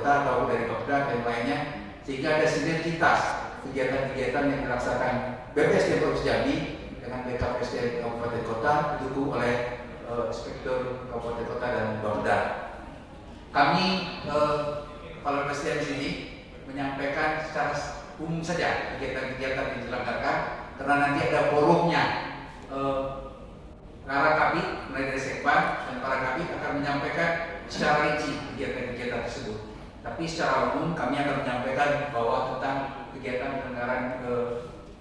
kota atau dari Kopda dan lainnya, sehingga ada sinergitas kegiatan-kegiatan yang dilaksanakan BPSDM Provinsi Jambi dengan BKPSDM Kabupaten Kota didukung oleh Inspektur Kabupaten Kota dan Bapeda. Kami Kepala BPSDM di sini menyampaikan secara umum saja kegiatan-kegiatan yang diselenggarakan, karena nanti ada forumnya. Para kabit mulai dari Sekban dan para kabit akan menyampaikan secara rinci kegiatan-kegiatan tersebut. Tapi secara umum kami akan menyampaikan bahwa tentang kegiatan penyelenggaraan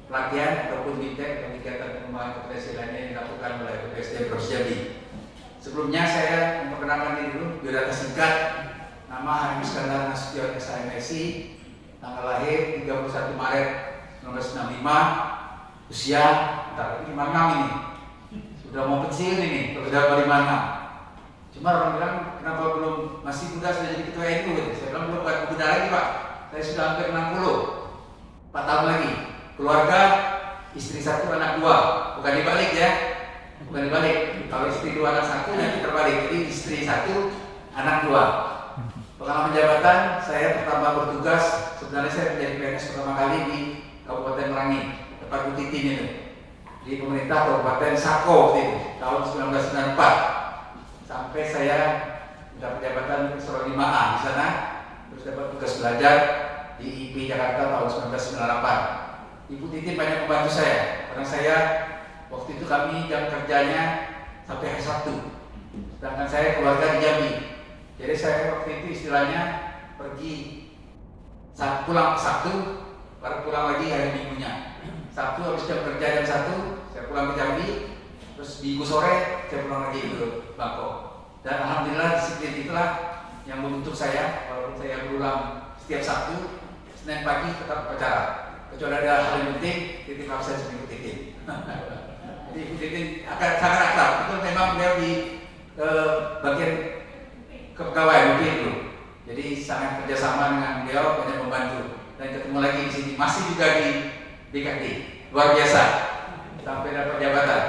pelatihan ataupun BITEK atau kegiatan pengembangan kompetensi lainnya yang dilakukan oleh BPSDM Provinsi Jambi. Sebelumnya saya memperkenalkan diri dulu, biodata singkat, nama Harim Iskandar Nasution SHMSI, tanggal lahir 31 Maret 1965, usia, entar 56 ini. Sudah mau pensiun ini, sudah 56. Cuma orang bilang kenapa belum masih muda sudah jadi ketua NU? Saya bilang belum muda lagi Pak. Saya sudah hampir 60, 4 tahun lagi. Keluarga, istri 1, anak 2. Bukan dibalik ya, bukan dibalik. Kalau istri 2 anak 1 nanti terbalik. Jadi istri 1, anak 2. Pengalaman jabatan, saya pertama bertugas. Sebenarnya saya menjadi PNS pertama kali di Kabupaten Merangin, tempat Bu Titin itu. Di pemerintah Kabupaten Sako itu tahun 1994 sampai saya mendapat jabatan Eselon 5A di sana, terus dapat tugas belajar di IP Jakarta tahun 1998. Ibu Titin banyak membantu saya karena saya waktu itu kami jam kerjanya sampai hari Sabtu, sedangkan saya keluarga di Jambi. Jadi saya waktu itu istilahnya pergi pulang Sabtu, baru pulang lagi hari Minggunya. Sabtu habis jam kerja jam 1, saya pulang ke Jambi, terus Minggu sore saya pulang lagi ke Bangkok. Dan alhamdulillah disiplin itulah yang membentuk saya, walaupun saya berulang setiap Sabtu, Senin pagi tetap upacara. Kecuali ada hal yang penting, titip absen seminggu Titin. Jadi Ibu Titin akan sangat akrab, itu memang beliau di bagian kepegawaian itu. Jadi sangat kerjasama dengan beliau, banyak membantu. Dan ketemu lagi di sini, masih juga di BKD, luar biasa sampai dapat jabatan.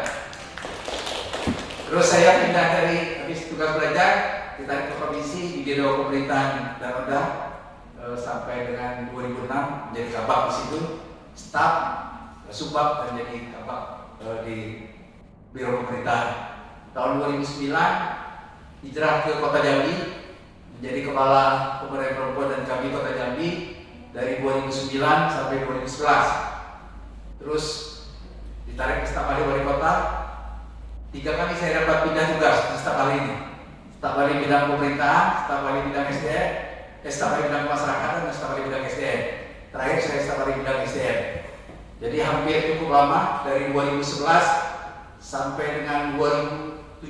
Terus saya pindah dari habis tugas belajar ditarik ke provinsi di Biro Pemerintahan Daerah sampai dengan 2006 menjadi kabak di situ, staf, subbab dan jadi kabak di Biro Pemerintahan. Tahun 2009 hijrah ke Kota Jambi menjadi kepala Pemberdayaan Perempuan dan Kami Kota Jambi dari 2009 sampai 2011. Terus ditarik ke staf ahli wali kota. 3 kali saya dapat pindah tugas di staf ahli ini. Staf ahli bidang pemerintahan, staf ahli bidang SDM, staf ahli bidang pemasyarakatan, dan staf ahli bidang SDM. Terakhir saya staf ahli bidang SDM. Jadi hampir cukup lama dari 2011 sampai dengan 2017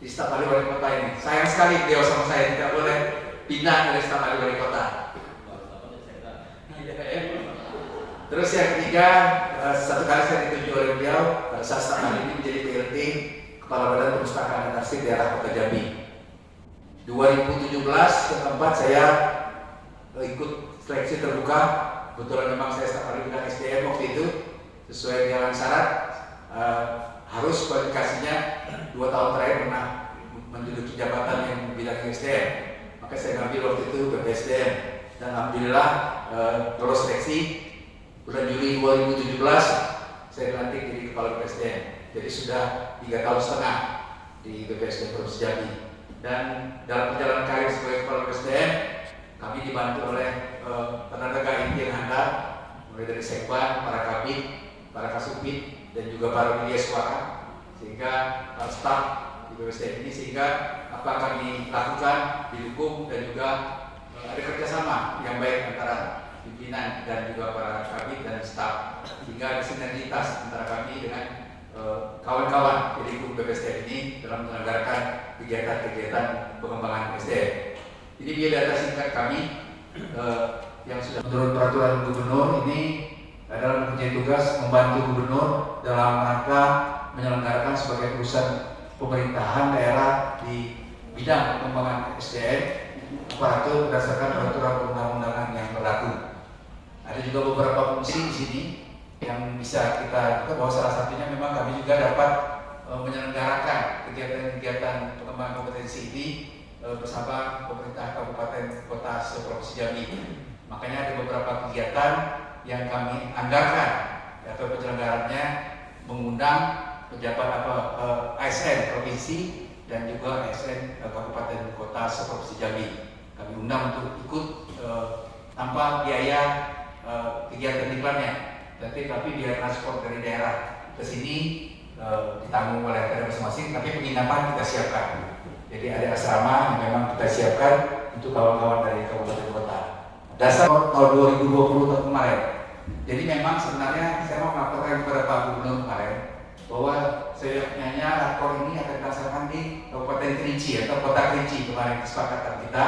di staf ahli wali kota ini. Sayang sekali beliau sama saya tidak boleh pindah dari staf ahli wali kota. Terus yang ketiga, satu kali saya ditunjuk oleh beliau, saat staf ahli ini menjadi PLT Kepala Badan Perpustakaan dan Arsip Daerah Kota Jambi. 2017 keempat saya ikut seleksi terbuka. Kebetulan memang saya staf ahli bidang SDM waktu itu sesuai dengan syarat harus kualifikasinya 2 tahun terakhir pernah menduduki jabatan yang bidang SDM. Maka saya ngambil waktu itu BPSDM dan alhamdulillah lolos seleksi. Bulan Juli 2017 saya dilantik jadi kepala BPSDM. Jadi sudah 3 tahun setengah di BPSDM Provinsi Jambi. Dan dalam perjalanan karir sebagai kepala BPSDM kami dibantu oleh tenaga inti yang handal, mulai dari Sekban, para kabit, para kasubit, dan juga para media suara, sehingga staf di BPSDM ini, sehingga apa yang kami lakukan didukung dan juga ada kerjasama yang baik antara pimpinan dan juga para kabit dan staf, sehingga ada sinergitas antara kami dengan kawan-kawan di lingkup BPSDM ini dalam menyelenggarakan kegiatan-kegiatan pengembangan SDM. Ini biodata singkat kami yang sudah menurut peraturan gubernur ini adalah mempunyai tugas membantu gubernur dalam rangka menyelenggarakan sebagai urusan pemerintahan daerah di bidang pengembangan SDM aparatur berdasarkan peraturan perundang-undangan yang berlaku. Ada juga beberapa fungsi di sini yang bisa kita lakukan, bahwa salah satunya memang kami juga dapat menyelenggarakan kegiatan-kegiatan pengembangan kompetensi ini bersama pemerintah Kabupaten Kota Provinsi Jambi. Makanya ada beberapa kegiatan yang kami anggarkan atau penyelenggarannya mengundang pejabat ASN provinsi dan juga ASN kabupaten kota seprovinsi Jambi. Kami undang untuk ikut tanpa biaya kegiatan iklannya, tapi biaya transport dari daerah ke sini ditanggung oleh daerah masing-masing, tapi penginapan kita siapkan. Jadi ada asrama yang memang kita siapkan untuk kawan-kawan dari kabupaten kota. Dasar tahun 2020 tahun kemarin. Jadi memang sebenarnya saya mau melaporkan kepada Pak Gubernur kemarin bahwa seyogyanya rakor ini akan dilaksanakan di Kabupaten Kerinci atau Kota Kerinci kemarin kesepakatan kita,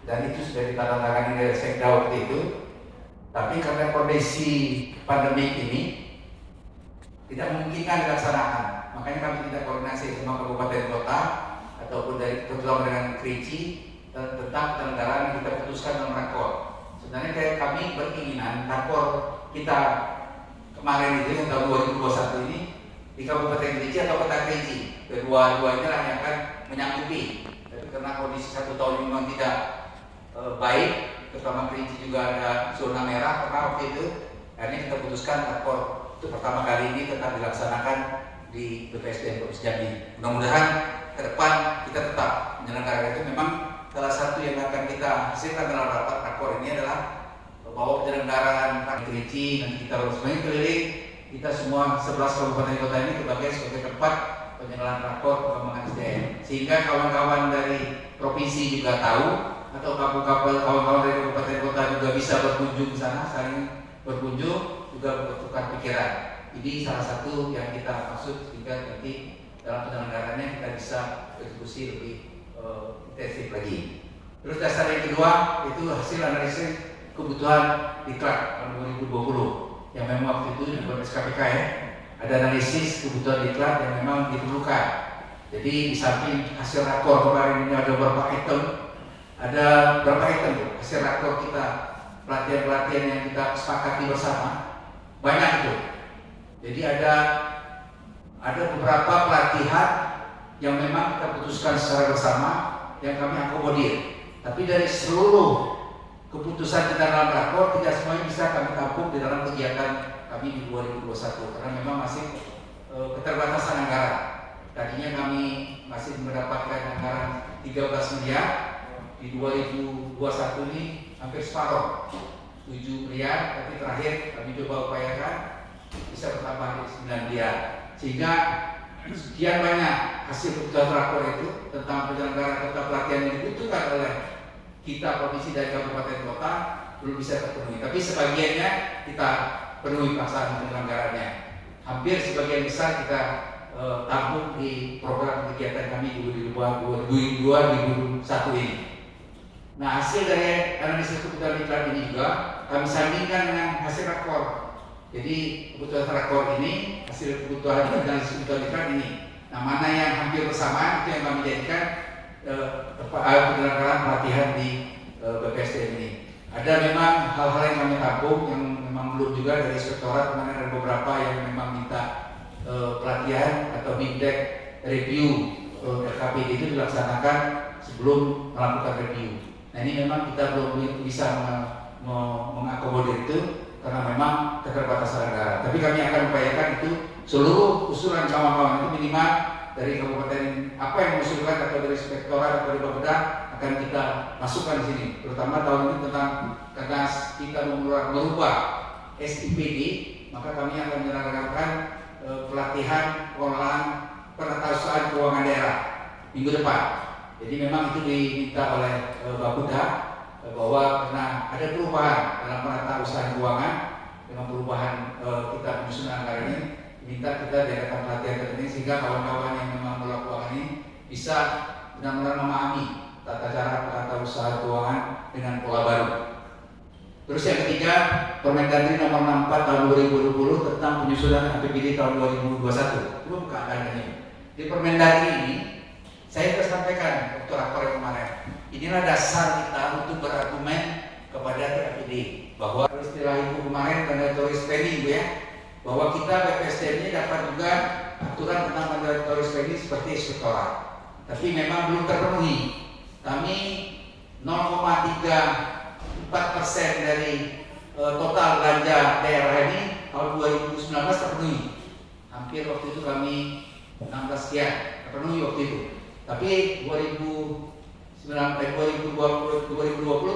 dan itu sudah ditandatangani dari Sekda waktu itu. Tapi karena kondisi pandemi ini tidak memungkinkan dilaksanakan, makanya kami tidak koordinasi sama kabupaten kota ataupun dari terutama dengan Kerinci tentang penyelenggaraan yang kita putuskan dalam rakor. Sebenarnya kayak kami berkeinginan rakor kita kemarin itu yang tahun 2021 ini di Kabupaten Kerinci atau Kota Kerinci, kedua-duanya lah yang akan menyanggupi. Tapi karena kondisi 1 tahun ini memang tidak baik, terutama Kerinci juga ada zona merah karena waktu itu, akhirnya kita putuskan rakor itu pertama kali ini tetap dilaksanakan di BPSDM Provinsi Jambi. Mudah-mudahan ke depan kita tetap menyelenggarakan itu. Memang salah satu yang akan kita hasilkan dalam rapat rakor ini adalah bahwa penyelenggaraan Kerinci nanti kita harus keliling kita semua 11 kabupaten kota ini sebagai tempat penyelenggaraan rakor pengembangan SDM, sehingga kawan-kawan dari provinsi juga tahu atau kawan-kawan dari kabupaten kota juga bisa berkunjung ke sana, saling berkunjung juga bertukar pikiran. Ini salah satu yang kita maksud sehingga nanti dalam penyelenggarannya kita bisa berdiskusi lebih intensif lagi. Terus dasar yang kedua itu hasil analisis kebutuhan diklat tahun 2020 yang memang waktu itu dibuat SKPK ya. Ada analisis kebutuhan diklat yang memang diperlukan. Jadi di samping hasil rakor kemarin ini ada beberapa item, hasil rakor kita, pelatihan-pelatihan yang kita sepakati bersama, banyak itu. Jadi ada beberapa pelatihan yang memang kita putuskan secara bersama yang kami akomodir. Tapi dari seluruh keputusan kita dalam rakor tidak semuanya bisa kami tampung di dalam kegiatan kami di 2021 karena memang masih keterbatasan anggaran. Tadinya kami masih mendapatkan anggaran 13 miliar, di 2021 ini hampir separuh 7 miliar, tapi terakhir kami coba upayakan bisa bertambah 9 miliar, sehingga sekian banyak hasil keputusan rakor itu tentang penyelenggaraan kota pelatihan yang dibutuhkan oleh kita provinsi dan kabupaten kota belum bisa terpenuhi, tapi sebagiannya kita penuhi pelaksanaan penyelenggarannya. Hampir sebagian besar kita tampung di program kegiatan kami 2021 ini. Nah, hasil dari analisis kebutuhan diklat ini juga kami sandingkan dengan hasil rakor. Jadi kebutuhan rakor ini, hasil kebutuhan analisis kebutuhan diklat ini. Nah, mana yang hampir bersamaan itu yang kami jadikan penyelenggaraan pelatihan di BPSDM ini. Ada memang hal-hal yang kami tampung yang memang belum juga dari inspektorat, kemarin ada beberapa yang memang minta pelatihan atau bimtek review RKPD itu dilaksanakan sebelum melakukan review. Nah, ini memang kita belum bisa mengakomodir itu karena memang keterbatasan anggaran. Tapi kami akan upayakan itu seluruh usulan kawan-kawan itu minimal dari kabupaten apa yang mengusulkan atau dari inspektorat atau dari Bapeda akan kita masukkan di sini. Terutama tahun ini tentang karena kita merubah SIPD, maka kami akan menyelenggarakan pelatihan pengelolaan penatausahaan keuangan daerah minggu depan. Jadi memang itu diminta oleh Bapeda bahwa karena ada perubahan dalam penatausahaan keuangan dengan perubahan kita penyusunan anggaran ini, minta kita diadakan pelatihan tertentu sehingga kawan-kawan yang memang mengelola keuangan ini bisa benar-benar memahami tata cara penatausahaan keuangan dengan pola baru. Terus yang ketiga, Permendagri nomor 64 tahun 2020 tentang penyusunan APBD tahun 2021. Itu bukan adanya. Di Permendagri ini, saya sudah sampaikan waktu rakor yang kemarin. Inilah dasar kita untuk berargumen kepada TAPD bahwa istilah ibu kemarin mandatory spending ya, bahwa kita BPSDM ini dapat juga aturan tentang mandatory spending seperti inspektorat. Tapi memang belum terpenuhi. Kami 0,3 dari total belanja daerah ini tahun 2019 terpenuhi. Hampir waktu itu kami 16 sekian terpenuhi waktu itu. Tapi 2020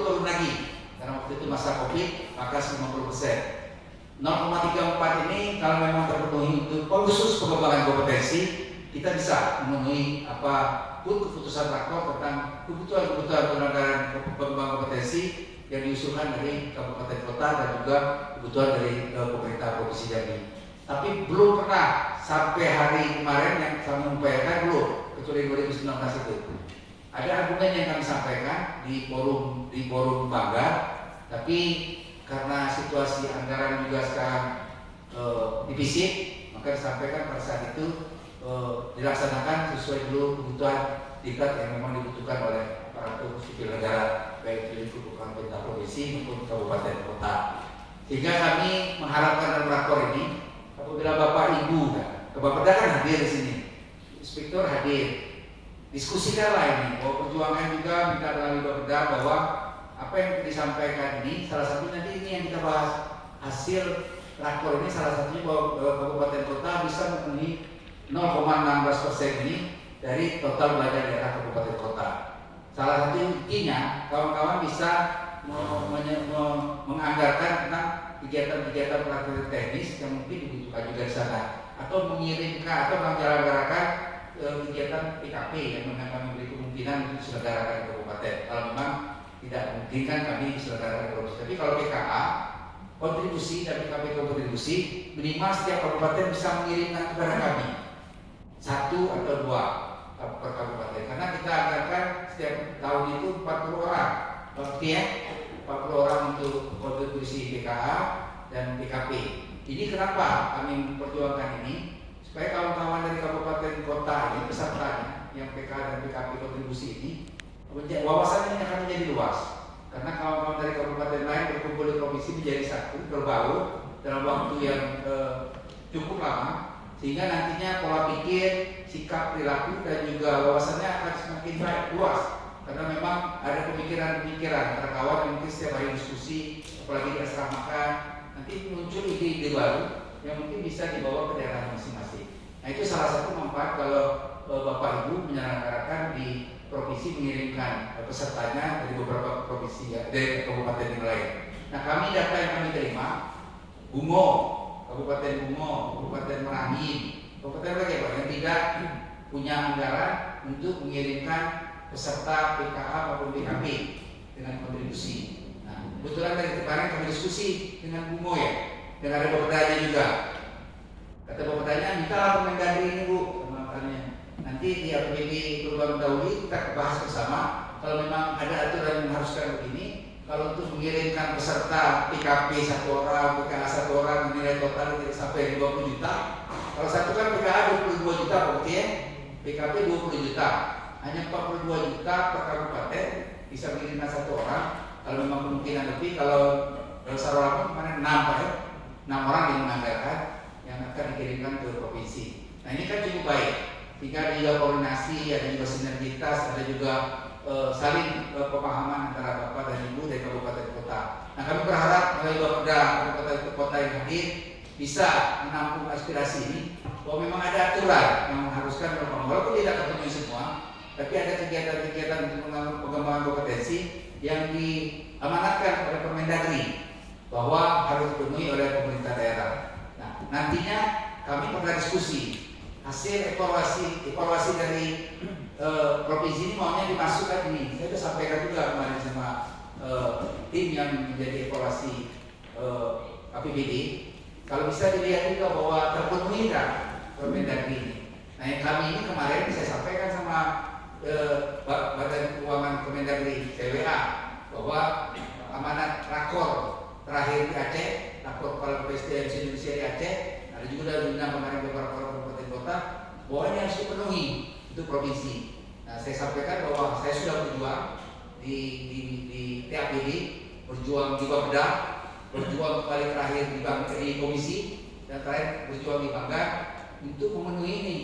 turun lagi karena waktu itu masa Covid, maka 50%. 0,34 ini kalau memang terpenuhi untuk khusus pengembangan kompetensi, kita bisa memenuhi apapun keputusan Rakor tentang kebutuhan-kebutuhan penyelenggaraan pengembangan kompetensi yang diusulkan dari kabupaten kota dan juga kebutuhan dari pemerintah provinsi Jambi. Tapi belum pernah sampai hari kemarin yang kami upayakan belum, kecuali 2019 itu. Ada argumen yang kami sampaikan di forum Bangga, tapi karena situasi anggaran juga sekarang defisit, maka disampaikan pada saat itu dilaksanakan sesuai dulu kebutuhan tingkat yang memang dibutuhkan oleh aparatur sipil negara, baik di lingkup pemerintah provinsi maupun kabupaten kota. Sehingga kami mengharapkan dalam rakor ini, apabila Bapak Ibu, Bapeda kan hadir di sini, Inspektur hadir, diskusikanlah ini, bahwa perjuangan juga minta melalui Bapeda bahwa apa yang disampaikan ini, salah satu nanti ini yang kita bahas hasil rakor ini, salah satunya bahwa kabupaten kota bisa memenuhi 0,16% ini dari total belanja daerah kabupaten kota. Salah satu intinya kawan-kawan bisa menganggarkan tentang kegiatan-kegiatan pelatihan teknis yang mungkin dibutuhkan juga di sana, atau mengirimkan atau menyelenggarakan kegiatan PKP yang memang kami beri kemungkinan untuk diselenggarakan di kabupaten. Kalau memang tidak memungkinkan kami diselenggarakan di provinsi. Tapi kalau PKA kontribusi dan PKP kontribusi minimal setiap kabupaten bisa mengirimkan kepada kami 1 atau 2 per kabupaten, karena kita anggarkan setiap tahun itu 40 orang, berarti ya 40 orang untuk kontribusi PKA dan PKP. Ini kenapa kami memperjuangkan ini, supaya kawan-kawan dari kabupaten kota ini pesertanya yang PKA dan PKP kontribusi ini wawasannya akan menjadi luas, karena kawan-kawan dari kabupaten lain berkumpul di provinsi menjadi satu, berbaur dalam waktu yang cukup lama, sehingga nantinya pola pikir, sikap, perilaku dan juga wawasannya akan semakin baik, luas, karena memang ada pemikiran-pemikiran antara kawan yang mungkin setiap hari diskusi, apalagi di asrama makan, nanti muncul ide-ide baru yang mungkin bisa dibawa ke daerah masing-masing. Nah, itu salah satu manfaat kalau Bapak Ibu menyelenggarakan di provinsi mengirimkan pesertanya dari beberapa provinsi, dari kabupaten yang lain. Nah, kami data yang kami terima, Bungo, Kabupaten Bungo, Kabupaten Merangin, kabupaten lagi Pak yang tidak punya anggaran untuk mengirimkan peserta PKA maupun PKP dengan kontribusi. Nah, kebetulan dari kemarin kami diskusi dengan Bungo ya, dan ada Bapedanya juga. Kata Bapedanya, mintalah Kemendagri ini Bu, nanti di APBD perubahan dahulu kita bahas bersama. Kalau memang ada aturan yang mengharuskan begini, kalau untuk mengirimkan peserta PKP 1 orang, PKA 1 orang, nilai total tidak sampai 20 juta. Kalau satu kan PKA 22 juta, berarti ya PKP 20 juta, hanya 42 juta per kabupaten bisa mengirimkan 1 orang. Kalau memang kemungkinan lebih, kalau Sarawak kemarin 6 Pak ya, 6 orang yang menganggarkan yang akan dikirimkan ke provinsi. Nah, ini kan cukup baik. Jika ada juga koordinasi, ada juga sinergitas, ada juga saling pemahaman antara Bapak dan Ibu dari kabupaten kota. Nah, kami berharap melalui Bapeda kabupaten kota yang hadir bisa menampung aspirasi ini, bahwa memang ada aturan yang mengharuskan walaupun tidak terpenuhi semua, tapi ada kegiatan-kegiatan untuk pengembangan kompetensi yang diamanatkan oleh Permendagri bahwa harus dipenuhi oleh pemerintah daerah. Nah, nantinya kami pernah diskusi hasil evaluasi dari provinsi ini maunya dimasukkan ini. Saya sudah sampaikan juga kemarin sama tim yang menjadi evaluasi APBD. Kalau bisa dilihat juga bahwa terpenuhi kan Permendagri ini. Nah, yang kami ini kemarin saya sampaikan sama Badan Keuangan Kemendagri CWA bahwa amanat rakor terakhir di Aceh, rakor kepala PSDM Indonesia di Aceh, ada juga dari undang kemarin beberapa kabupaten kota, bahwa ini harus dipenuhi untuk provinsi. Nah, saya sampaikan bahwa saya sudah berjuang di TAPD, berjuang di Bapeda, berjuang kali terakhir di komisi, dan terakhir berjuang di Bangga untuk memenuhi ini.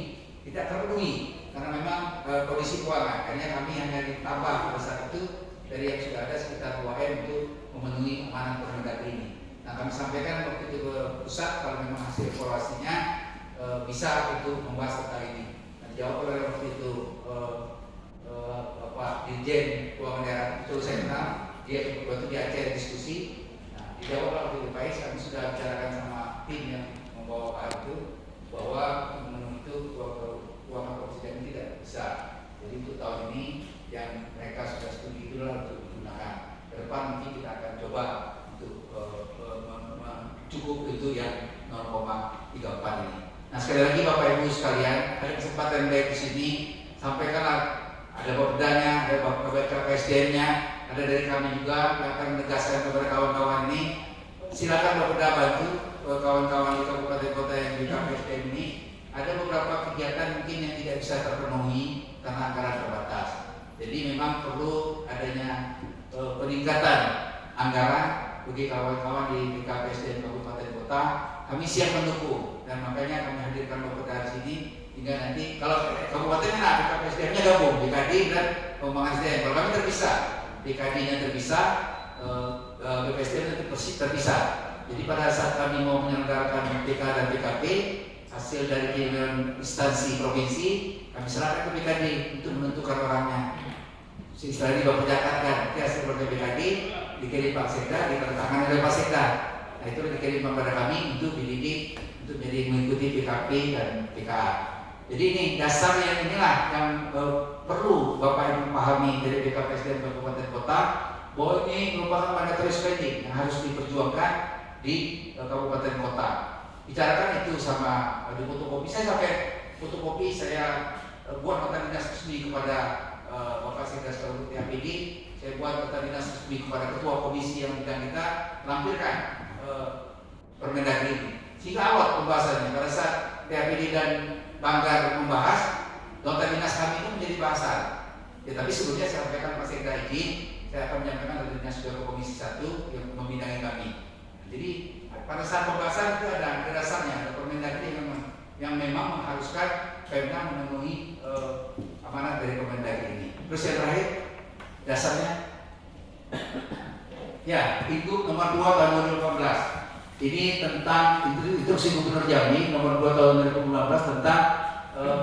Tidak terpenuhi karena memang kondisi keuangan. Akhirnya kami hanya ditambah pada saat itu dari yang sudah ada sekitar 2M untuk memenuhi amanat Permendagri ini. Nah, kami sampaikan waktu itu ke pusat kalau memang hasil evaluasinya bisa untuk membahas tentang ini. Nah, dijawab oleh waktu itu Dirjen Keuangan Daerah itu saya kenal, dia waktu di Aceh diskusi. Nah, dijawab waktu itu Pak Is, kami sudah bicarakan sama tim yang membawa hal itu bahwa menurut itu keuangan Provinsi Jambi tidak bisa. Jadi untuk tahun ini yang mereka sudah studi itulah untuk digunakan. Ke depan nanti kita akan coba untuk cukup itu yang 0,34 ini. Nah, sekali lagi Bapak Ibu sekalian, ada kesempatan baik di sini, sampaikanlah. Ada Bapedanya, ada KPSDM-nya, ada dari kami juga yang akan menegaskan kepada kawan-kawan ini. Silakan Bapeda bantu kawan-kawan di kabupaten kota yang di KPSDM ini. Ada beberapa kegiatan mungkin yang tidak bisa terpenuhi karena anggaran terbatas. Jadi memang perlu adanya peningkatan anggaran bagi kawan-kawan di KPSDM kabupaten kota. Kami siap mendukung dan makanya kami hadirkan Bapeda di sini. Hingga nanti kalau kabupaten ada KPSDM-nya gabung, BKD dan pengembangan SDM. Kalau kami terpisah, BKD-nya terpisah, BPSDM terpisah. Jadi pada saat kami mau menyelenggarakan BK dan BKP, hasil dari keinginan instansi provinsi, kami serahkan ke BKD untuk menentukan orangnya. Setelah ini Bapak catatkan, hasil dari BKD dikirim Pak Sekda, ditandatangani oleh Pak Sekda. Nah, itu dikirim kepada kami untuk dididik, untuk jadi mengikuti BKP dan BKA. Jadi ini dasarnya inilah yang perlu Bapak Ibu pahami dari BKPSDM Kabupaten Kota, bahwa ini merupakan mandatory spending yang harus diperjuangkan di Kabupaten Kota. Bicarakan itu sama di fotokopi. Saya sampai fotokopi, saya buat nota dinas resmi kepada Bapak Sekdas TAPD, saya buat nota dinas resmi kepada Ketua Komisi yang bidang kita, lampirkan Permendagri ini. Sehingga awal pembahasannya pada saat TAPD dan Banggar membahas, nota dinas kami itu menjadi bahasan. Ya, tapi sebelumnya saya sampaikan Pak Sekda izin, saya akan menyampaikan nota dinas ke Komisi 1 yang membidangi kami. Jadi pada saat pembahasan itu ada dasarnya, ada Permendagri yang memang mengharuskan Pemda memenuhi amanat dari Permendagri ini. Terus yang terakhir, dasarnya, ya, Ingup nomor 2 tahun 2018. Ini tentang instruksi Gubernur Jambi nomor 2 tahun 2015 tentang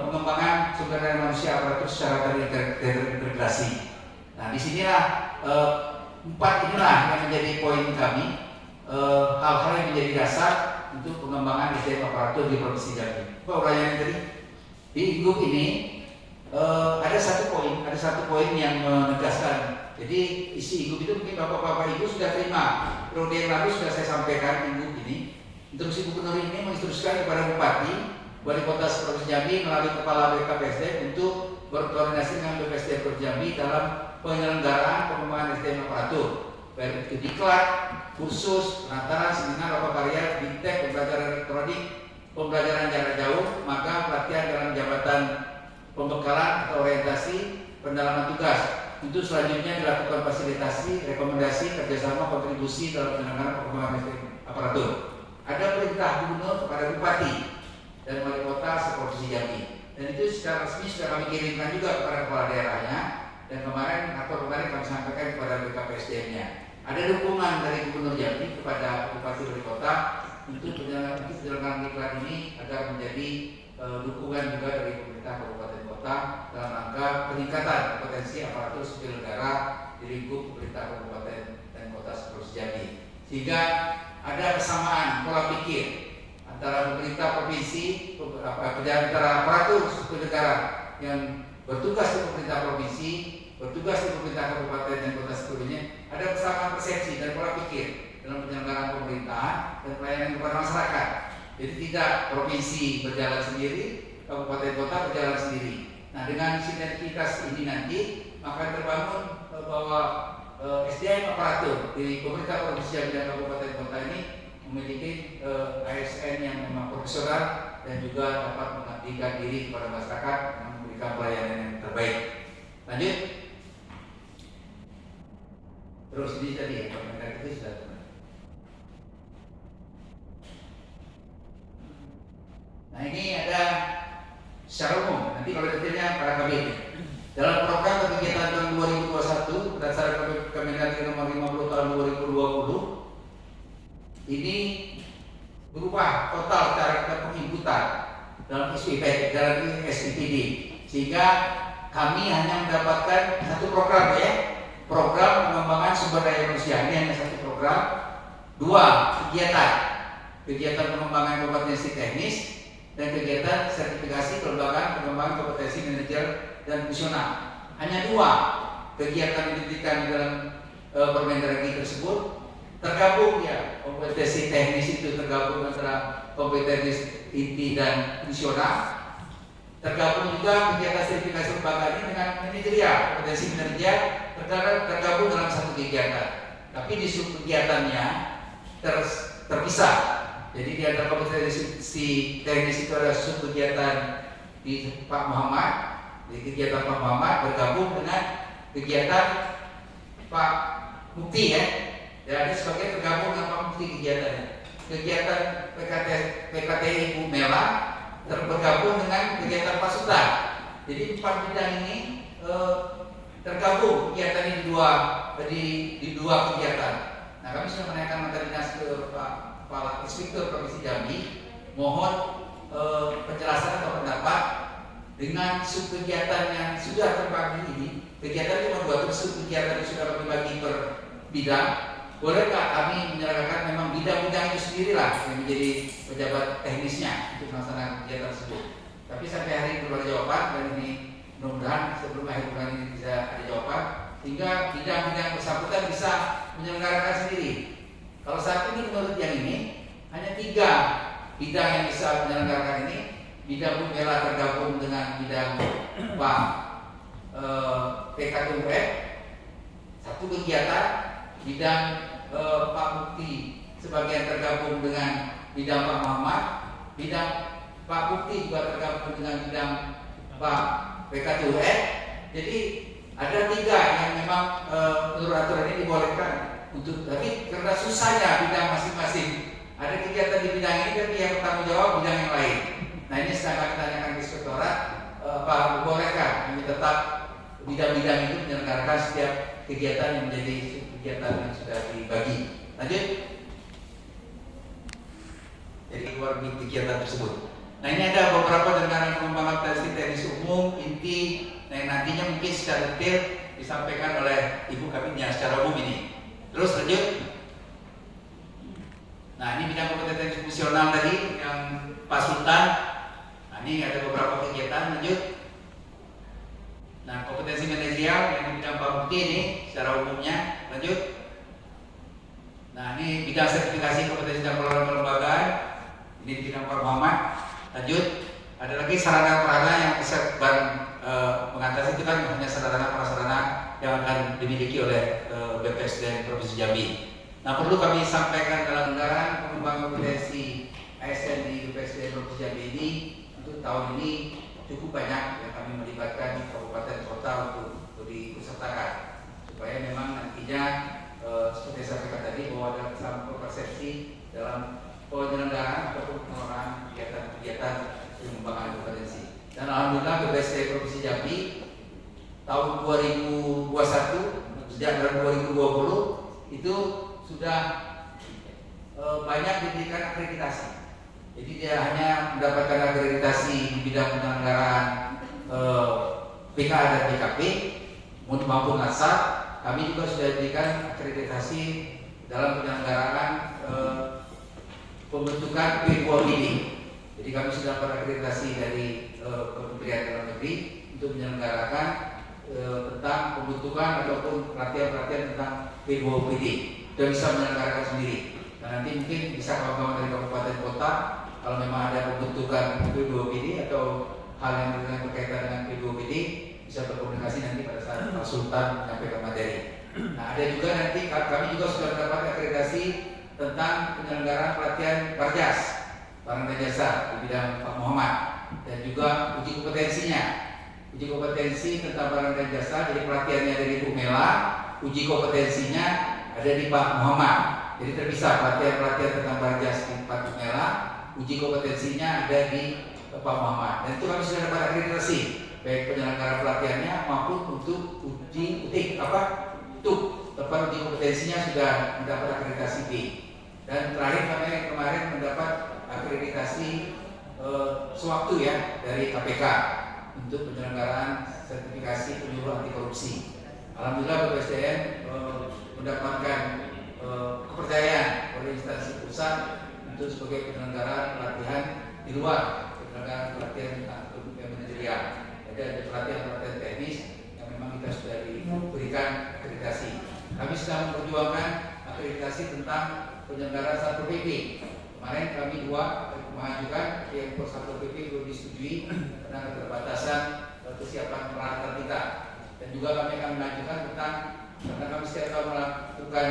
pengembangan sumber daya manusia aparatur secara terintegrasi. Nah, disinilah 4 inilah yang menjadi poin kami, hal-hal yang menjadi dasar untuk pengembangan SDM aparatur di Provinsi Jambi. Apa uraian tadi? Di Ingup ini ada satu poin yang menegaskan. Jadi isi Ingup itu mungkin Bapak-Bapak Ibu sudah terima. Periode yang lalu sudah saya sampaikan Ingup ini. Instruksi Gubernur ini menginstruksikan kepada Bupati, Wali Kota Provinsi Jambi melalui Kepala BKPSDM untuk berkoordinasi dengan BPSDM Provinsi Jambi dalam penyelenggaraan pengembangan SDM aparatur, baik itu diklat, kursus, penataran, seminar, karya, bidtek, pembelajaran elektronik, pembelajaran jarak jauh, maka pelatihan dalam jabatan pembekalan atau orientasi, pendalaman tugas. Untuk selanjutnya dilakukan fasilitasi, rekomendasi, kerjasama, kontribusi dalam penyelenggaraan pengembangan SDM aparatur. Ada perintah Gubernur kepada Bupati dan Wali Kota seprovinsi Jambi. Dan itu secara resmi sudah kami kirimkan juga kepada kepala daerahnya. Dan kemarin kami sampaikan kepada BKPSDM-nya. Ada dukungan dari Gubernur Jambi kepada Bupati Wali Kota untuk penyelenggaraan diklat ini agar menjadi dukungan juga dari pemerintah Kabupaten Kota dalam rangka peningkatan potensi aparatur sipil negara di lingkup pemerintah Kabupaten dan Kota Provinsi Jambi. Sehingga ada kesamaan pola pikir antara pemerintah provinsi, antara aparatur sipil negara yang bertugas di pemerintah provinsi, bertugas di pemerintah kabupaten dan kota sebelumnya, ada kesamaan persepsi dan pola pikir dalam penyelenggaraan pemerintahan dan pelayanan kepada masyarakat. Jadi tidak provinsi berjalan sendiri, kabupaten kota berjalan sendiri. Nah, dengan sinergitas ini nanti maka terbangun bahwa SDM aparatur di pemerintah provinsi Jambi dan kabupaten kota ini memiliki ASN yang memang profesional dan juga dapat mengabdikan diri kepada masyarakat dan memberikan pelayanan yang terbaik. Lanjut. Terus ini tadi ya, Permendagri itu sudah. Nah, ini ada secara umum. Nanti kalau detailnya para kabin. Dalam program kegiatan tahun 2021 berdasarkan sehingga kami hanya mendapatkan satu program ya, program pengembangan sumber daya manusia. Ini hanya satu program. Dua, kegiatan pengembangan kompetensi teknis dan kegiatan sertifikasi kelembagaan pengembangan kompetensi manajer dan fungsional. Hanya dua kegiatan pendidikan dalam Permendagri tersebut tergabung ya, kompetensi teknis itu tergabung antara kompetensi inti dan fungsional. Tergabung juga kegiatan sertifikasi lembaga ini dengan manajerial, kompetensi manajer tergabung dalam satu kegiatan. Tapi di sub kegiatannya terpisah. Jadi di antara kompetensi teknis itu ada sub kegiatan di Pak Muhammad, di kegiatan Pak Muhammad bergabung dengan kegiatan Pak Mukti ya. Jadi sebagai tergabung dengan Pak Mukti kegiatannya. Kegiatan PKTI Ibu Mela bergabung dengan kegiatan Pak Sultan. Jadi 4 bidang ini tergabung kegiatan ini di dua kegiatan. Nah, kami sudah menanyakan materi dinas ke Pak Kepala Inspektur Provinsi Jambi, mohon penjelasan atau pendapat dengan sub kegiatan yang sudah terbagi ini. Kegiatan cuma 2 sub kegiatan yang sudah kami bagi per bidang. Bolehkah kami menyelenggarakan memang bidang-bidang itu sendirilah yang menjadi pejabat teknisnya untuk melaksanakan kegiatan tersebut. Tapi sampai hari ini belum ada jawaban, dan ini mudah-mudahan sebelum akhir bulan ini bisa ada jawaban, sehingga bidang-bidang bersangkutan bisa menyelenggarakan sendiri. Kalau saat ini menurut yang ini hanya 3 bidang yang bisa menyelenggarakan ini. Bidang Bu Mela tergabung dengan bidang Pak PKTUF, satu kegiatan. Bidang Pak Mukti sebagian tergabung dengan bidang Pak Muhammad, bidang Pak Mukti juga tergabung dengan bidang Pak PKTUF. Jadi ada 3 yang memang menurut aturan ini dibolehkan untuk, tapi karena susahnya bidang masing-masing, ada kegiatan di bidang ini tapi yang bertanggung jawab bidang yang lain. Nah, ini sedang kami tanyakan ke inspektorat, apa bolehkah kami tetap bidang-bidang itu menyelenggarakan setiap kegiatan yang menjadi kegiatan yang sudah dibagi. Lanjut. Jadi keluar di kegiatan tersebut. Nah, ini ada beberapa dengan pengembangan teknis umum inti. Nah, yang nantinya mungkin secara detail disampaikan oleh Ibu Kabinnya secara umum ini. Terus lanjut. Nah, ini bidang kompetensi fungsional tadi yang Pak Sultan. Nah, ini ada beberapa kegiatan. Lanjut. Nah, kompetensi manajerial yang di bidang Pak Mukti ini secara umumnya. Lanjut. Nah, ini bidang sertifikasi kompetensi dan pengelolaan kelembagaan, ini di bidang Pak Muhammad. Lanjut. Ada lagi sarana prasarana yang bisa mengatasi itu kan hanya sarana prasarana yang akan dimiliki oleh BPSDM Provinsi Jambi. Nah, perlu kami sampaikan dalam anggaran pengembangan kompetensi ASN di BPSDM Provinsi Jambi ini untuk tahun ini cukup banyak yang kami melibatkan kabupaten kota untuk diikutsertakan, supaya memang nantinya seperti saya sampaikan tadi bahwa ada satu persepsi dalam penyelenggaraan ataupun pengelolaan kegiatan pengembangan kompetensi. Dan alhamdulillah BPSDM Provinsi Jambi tahun 2021 sejak tahun 2020 itu sudah banyak diberikan akreditasi. Jadi dia hanya mendapatkan akreditasi di bidang penyelenggaraan PKA dan PKP maupun LASA. Kami juga sudah diberikan akreditasi dalam penyelenggaraan pembentukan P2PD. Jadi kami sudah berakreditasi dari Kementerian Dalam Negeri untuk menyelenggarakan tentang pembentukan ataupun pelatihan-pelatihan tentang P2PD dan bisa menyelenggarakan sendiri. Dan nanti mungkin bisa kawan-kawan dari kabupaten kota, kalau memang ada pembentukan P2PD atau hal yang berkaitan dengan P2PD, bisa berkomunikasi nanti pada saat Pak Sultan menyampaikan materi. Nah, ada juga nanti kami juga sudah mendapat akreditasi tentang penyelenggaraan pelatihan Barjas, barang dan jasa di bidang Pak Muhammad, dan juga uji kompetensinya. Uji kompetensi tentang barang dan jasa, jadi pelatihannya dari Bu Mela, uji kompetensinya ada di Pak Muhammad. Jadi terpisah pelatihan tentang Barjas di Pak Bu Mela, uji kompetensinya ada di Pak Muhammad. Dan itu kami sudah dapat akreditasi, baik penyelenggara pelatihannya maupun untuk uji untuk tempat uji kompetensinya sudah mendapat akreditasi B. Dan terakhir kami kemarin mendapat akreditasi sewaktu ya dari KPK. untuk penyelenggaraan sertifikasi penyuluh anti korupsi. Alhamdulillah BPSDM mendapatkan kepercayaan oleh instansi pusat untuk sebagai penyelenggara pelatihan di luar penyelenggaraan pelatihan manajerial. Jadi ada pelatihan teknis yang memang kita sudah diberikan akreditasi. Kami sedang memperjuangkan akreditasi tentang penyelenggaraan Satpol PP. Kemarin kami mengajukan yang Satpol PP belum disetujui karena keterbatasan kesiapan peralatan kita. Dan juga kami akan mengajukan tentang karena kami setiap tahun melakukan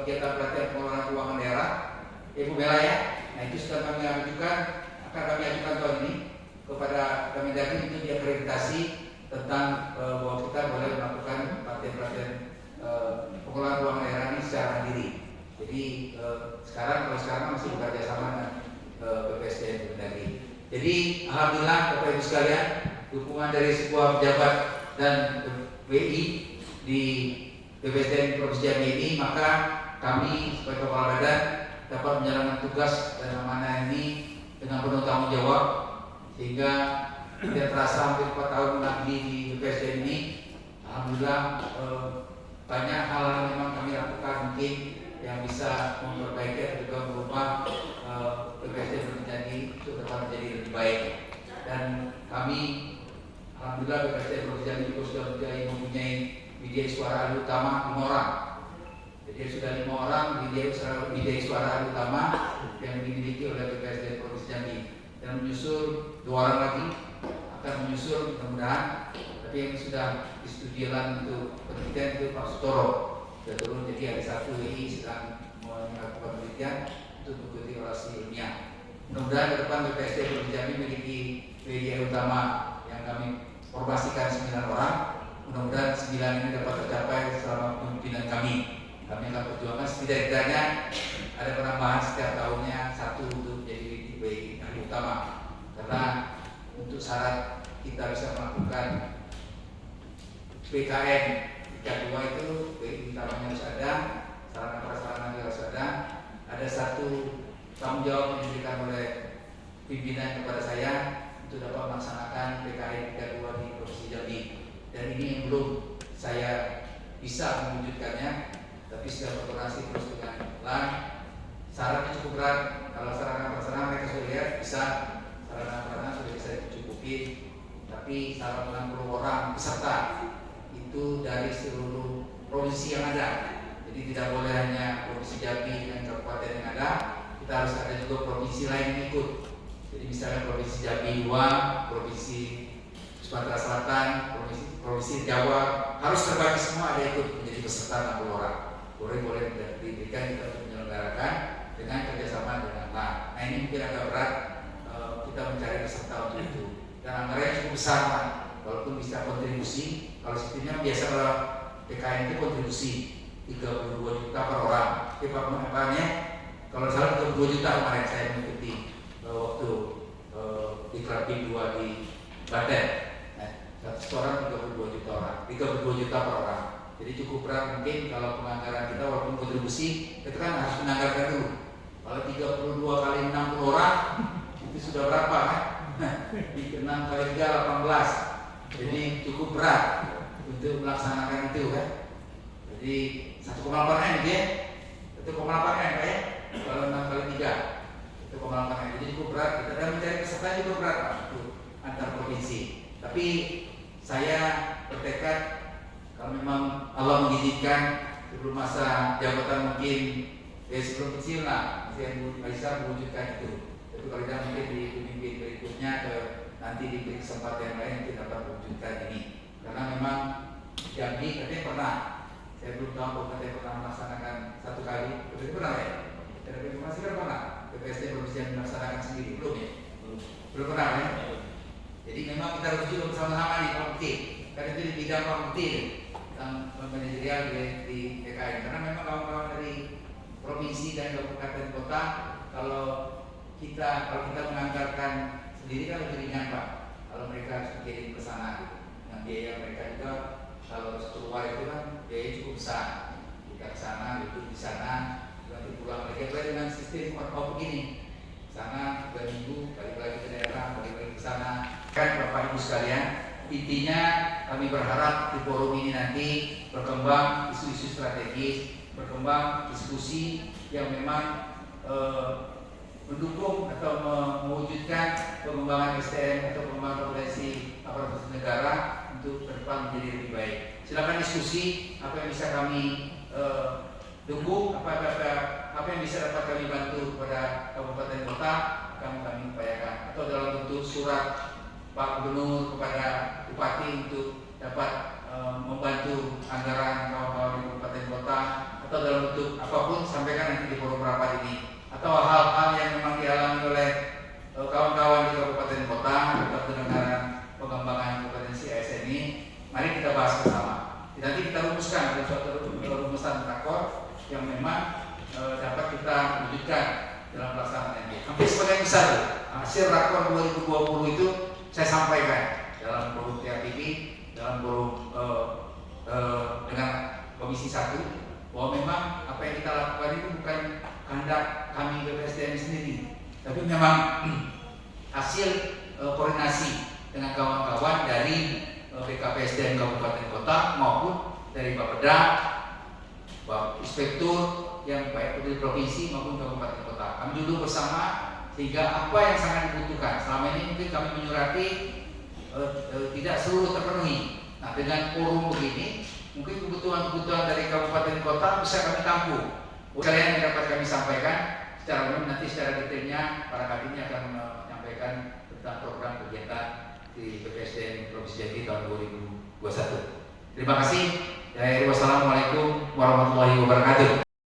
kegiatan pelatihan pengelolaan keuangan daerah, Pemela ya. Nah itu sudah kami ajukan, akan kami ajukan tahun ini kepada Kemendagri untuk diakreditasi tentang bahwa kita boleh melakukan pelatihan pengelolaan keuangan daerah ini secara mandiri. Jadi sekarang masih bekerja sama dengan BPSDM Kemendagri. Jadi alhamdulillah Bapak Ibu sekalian, dukungan dari sebuah pejabat dan WI di BPSDM Provinsi Jambi ini, maka kami sebagai kepala badan dapat menjalankan tugas dan amanah ini dengan penuh tanggung jawab, sehingga tidak terasa hampir 4 tahun lagi di BPSDM ini. Alhamdulillah banyak hal yang memang kami lakukan mungkin yang bisa memperbaiki atau juga merubah BPSDM menjadi menjadi lebih baik. Dan kami alhamdulillah BPSDM Provinsi Jambi juga sudah mempunyai media suara ahli utama 5 orang. Jadi sudah 5 orang media suara ahli utama yang dimiliki oleh BPSDM Provinsi Jambi. Dan menyusul 2 orang lagi akan menyusul mudah-mudahan, tapi yang sudah disetujui untuk penelitian itu Pak Sutoro sudah turun. Jadi ada 1 WI sedang melakukan penelitian untuk mengikuti orasi ilmiah. Mudah-mudahan ke depan BPSDM Provinsi Jambi memiliki media utama yang kami formasikan 9 orang. Mudah-mudahan 9 ini dapat tercapai selama kepemimpinan kami. Kami akan perjuangkan setidaknya ada penambahan setiap tahunnya 1 untuk menjadi WI ahli utama. Karena untuk syarat kita bisa melakukan PKN tingkat 2 itu WI utamanya harus ada, sarana prasarana harus ada. Ada 1 tanggung jawab yang diberikan oleh pimpinan kepada saya untuk dapat melaksanakan PKN tingkat 2 di Provinsi Jambi. Dan ini yang belum saya bisa mewujudkannya, tapi sudah berkoordinasi terus dengan LAN. Syaratnya cukup berat. Kalau sarana prasarana mereka sudah lihat bisa, sarana prasarana sudah bisa dicukupi, tapi syarat 60 orang peserta itu dari seluruh provinsi yang ada. Jadi tidak boleh hanya Provinsi Jambi dan kabupaten yang ada, kita harus ada juga provinsi lain yang ikut. Jadi misalnya Provinsi Jambi 2, Provinsi Sumatera Selatan, Provinsi Jawa, harus terbagi semua ada ikut menjadi peserta 60 orang. Boleh diberikan kita untuk menyelenggarakan dengan kerjasama dengan LAN. Nah ini mungkin agak berat kita mencari peserta untuk itu. Dan anggarannya cukup besar Pak, walaupun bisa kontribusi. Kalau sistemnya biasa kalau PKN itu kontribusi 32 juta per orang. Apanya? Kalau salah 32 juta kemarin saya mengikuti waktu di Klapin 2 di Baten. 100 orang 32 juta orang, 32 juta per orang. Jadi cukup berat mungkin kalau penganggaran kita walaupun kontribusi itu kan harus menganggarkan dulu. Kalau 32 kali 60 orang itu sudah berapa kan? Di 6 kali 3 18. Jadi cukup berat untuk melaksanakan itu kan. Jadi 1,8 M ya. 1,8 M Pak ya. Kalau 6 kali 3 1,8 M. Jadi cukup berat. Kita dan mencari peserta juga berat Pak untuk antar provinsi. Tapi saya bertekad kalau memang Allah mengizinkan sebelum masa jabatan mungkin sebelum kecil lah saya bisa mewujudkan itu. Tapi kalau tidak mungkin di pemimpin berikutnya nanti diberi kesempatan yang lain untuk dapat mewujudkan ini. Karena memang Jambi katanya pernah, saya belum tahu katanya pernah melaksanakan 1 kali. Berarti pernah ya? Dari informasi kan pernah. BPSDM Provinsi yang melaksanakan sendiri belum ya? Belum pernah ya? Jadi memang kita harus juga bersama-sama di Komite, karena itu di bidang Komite tentang manajerial di PKN. Karena memang kawan-kawan dari provinsi dan kabupaten kota, kalau kita menganggarkan sendiri kan lebih ringan Pak. Kalau mereka harus dikirim ke sana, yang biaya mereka juga kalau keluar itu kan biaya cukup besar. Kita ke sana, duduk di sana, nanti pulang lagi. Kita dengan sistem begini, sana 2 minggu, balik lagi ke daerah, balik lagi ke sana. Bapak Ibu sekalian, intinya kami berharap di forum ini nanti berkembang isu-isu strategis, berkembang diskusi yang memang mendukung atau mewujudkan pengembangan SDM atau pengembangan potensi aparatur negara untuk ke depan menjadi lebih baik. Silakan diskusi apa yang bisa kami dukung, apa yang bisa dapat kami bantu kepada kabupaten kota, akan kami upayakan, atau dalam bentuk surat Pak Gubernur kepada Bupati untuk dapat membantu anggaran kawan-kawan di kabupaten kota, atau dalam bentuk apapun sampaikan nanti di forum rapat ini, atau hal-hal yang memang dialami oleh kawan-kawan di kabupaten kota atau penyelenggaraan pengembangan kompetensi ASN ini, mari kita bahas bersama. Nanti kita rumuskan dalam suatu rumusan rakor yang memang dapat kita wujudkan dalam pelaksanaan ini. Hampir sebagai misal, hasil rakor 2020 itu saya sampaikan dalam forum TRTP, dalam forum dengan Komisi 1, bahwa memang apa yang kita lakukan itu bukan kehendak kami BPSDM sendiri, tapi memang hasil koordinasi dengan kawan-kawan dari BKPSDM Kabupaten Kota maupun dari Bapeda, Bapak Inspektur yang baik dari provinsi maupun kabupaten kota. Kami duduk bersama sehingga apa yang sangat dibutuhkan. Selama ini mungkin kami menyurati tidak seluruh terpenuhi. Nah, dengan forum begini, mungkin kebutuhan-kebutuhan dari kabupaten kota bisa kami tampung. Kalian yang dapat kami sampaikan secara umum, nanti secara detailnya para kabinnya akan menyampaikan tentang program kegiatan di BPSDM Provinsi Jambi tahun 2021. Terima kasih. Wassalamualaikum warahmatullahi wabarakatuh.